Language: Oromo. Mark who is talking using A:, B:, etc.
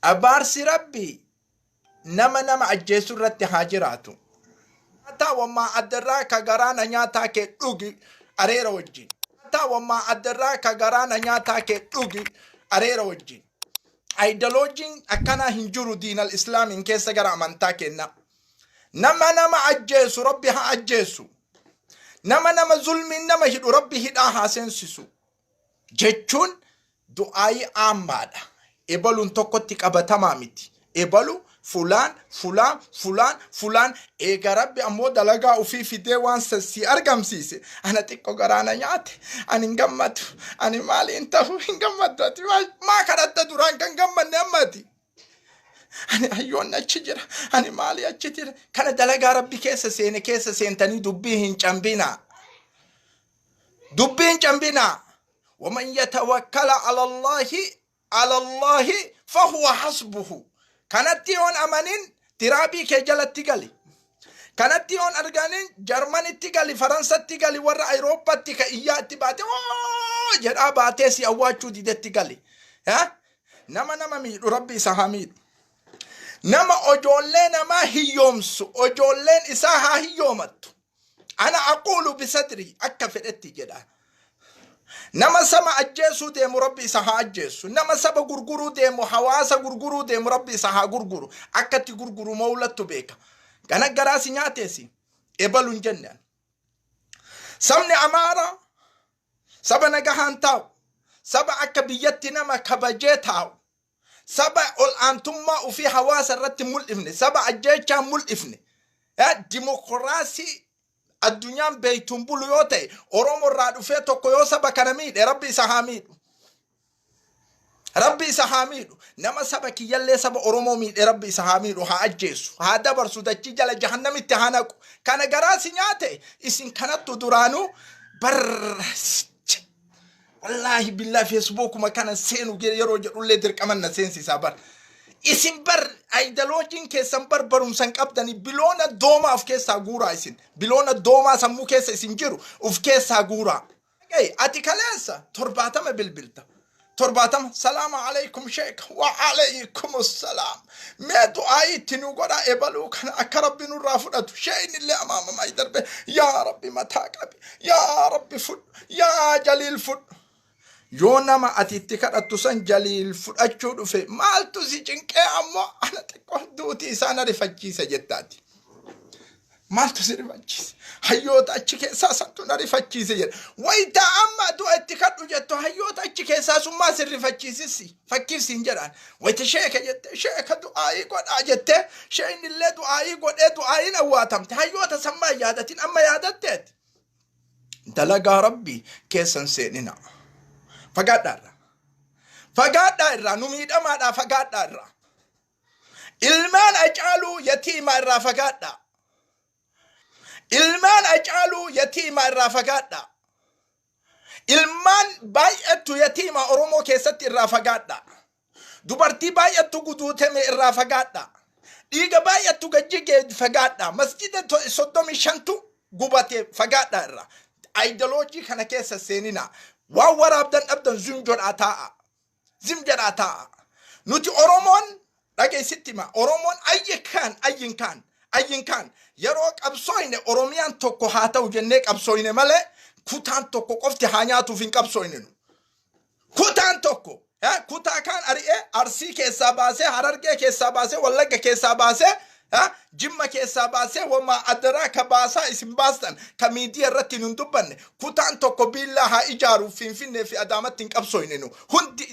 A: abaarsi rabbii nama ajjeesu irratti haa jiraatu. Hatta wammaa addarraa ka garaana nyaataa kee dhugi areera wajjin. Hatta wammaa addarraa ka garaana nyaataa kee dhugi areera wajjin. Ideoloojiin akkanaa hin jiru diinal islaamiin keessa gara amantaa kenna. Nama ajjeesu rabbi haa ajjeesu. Nama zulmiin nama hidhu rabbi hidhaa haa seensisu. Jechuun du'aayi aammaadha. Ebaluun tokkotti qabatamaa miti. Ebalu fulaan eega rabbi ammoo dalagaa ufii fidee waan si argamsiise. Ana xiqqoo garaana nyaate. Ani hin gammadu. Ani maaliin ta'u hin gammadu. Ati maa kadhatta duraan kan gammanne ammati. Ani hayyoon achi jira. Ani maali achi jira. Kana dalagaa rabbi keessa seentanii dubbii hin cambinaa. Dubbii hin cambinaa. ومن يتوكل على الله فهو حسبه. كانت يون أمانين ترابي كجلت تقالي. كانت يون أرجانين جرماني تقالي فرنسا تقالي ورا أوروبا تكايات باتي جرا باتي سي أواجو دي تقالي. ها نما مي ربي سهاميد. نما أجولين ما هي يومسو أجولين إساها هي يومت. أنا أقول بصدري أكفر التجدا. Nama sama ajjeesuu deemu rabbi isa haa ajjeesu. Nama saba gurguruu deemu hawaasa gurguruu deemu rabbi isa haa gurguru. Akkatti gurguru mawlattu beeka. Gana garaasi nyaateesi. Ebaluun jennaan. Sabni Amaaraa saba nagahaan taa'u. Saba akka biyyatti nama kabajee taa'u. Saba ol aantummaa ufii hawaasa irratti mul'ifne. Saba ajjeechaa mul'ifne. Dimokiraasii addunyaan beeytuun bulu yoo ta'e Oromoo irraa dhufee tokko yoo saba kana miidhe rabbi isa haa miidhu. Rabbi isa haa miidhu. Nama saba kiyyallee saba Oromoo miidhe rabbi isa haa miidhu haa ajjeesu. Haa dabarsu dachii jala jahannamitti haa naqu. Kana garaasi nyaate isin kanattu duraanuu wallaahi billaa feesbuukuma kana seenu yeroo jedhullee dirqamanna seensisaa bar. Isin bar ideoloojiin keessan bar barumsan qabdani biloona doomaa of keessaa guuraa isin. Biloona doomaa sammuu keessa isin jiru of keessaa guuraa. Ati kaleessa 70 bilbilta. 70 salaamu alaykum sheek wa alaykum salaam. Mee du'aayi itti nu godhaa ebaluu kana akka rabbi nurraa fudhatu. Sheen illee amaamamaa darbe yaa rabbi mataa qabi. Yaa rabbi fudhu. Yaa jaliil fudhu. Yoo nama ati itti kadhattu san jaliil fudhachuu dhufe maaltu si cinqee ammoo ana xiqqoo duuti isaan arifachiisa jettaati. Maaltu si rifachiise? Hayyoota achi keessaa santu na rifachiise jedha. Wayitaa amma du'a itti kadhu jettu hayyoota achi keessaa summaa si rifachiisisi. Fakkiifsiin jedhaan. Wayita sheeka jette sheeka du'aayii godhaa jette sheen illee du'aayii godhee du'aayiin awwaatamte. Hayyoota sammaa yaadatiin amma yaadatteeti. Dalagaa rabbii keessan seenina. Fagaadhaa irraa nu miidhamaadhaa fagaadhaa irraa. Ilmaan acaaluu yatiima irraa fagaadhaa. Ilmaan acaaluu yatiima irraa fagaadhaa. Ilmaan baay'attu yatiima Oromoo keessatti irraa fagaadhaa. Dubartii baay'attu guduutame irraa fagaadhaa. Dhiiga baay'attu gajjigee fagaadhaa. Masjida 35 gubatee fagaadhaa irraa. Ideoloojii kana keessa seenina. Waan waraabdan dhabdan zim jedhaa taa'a. Nuti Oromoon dhageessitti hima. Oromoon ayyin kaan yeroo qabsooyne Oromiyaan tokko haa ta'u jennee qabsooyne malee kutaan tokko qofti haa nyaatuuf hin qabsooyne nu. Kutaan tokko kutaa kaan ari'ee Arsii keessaa baasee Harargee keessaa baasee Wallagga keessaa baasee Jimma keessaa baasee wama addaraa ka baasaa isin baastan ka miidiyaa irratti nun dubbanne kutaan tokko biillaa haa ijaaruuf Finfinnee fi Adaamatti hin qabsooyne nu. Hundi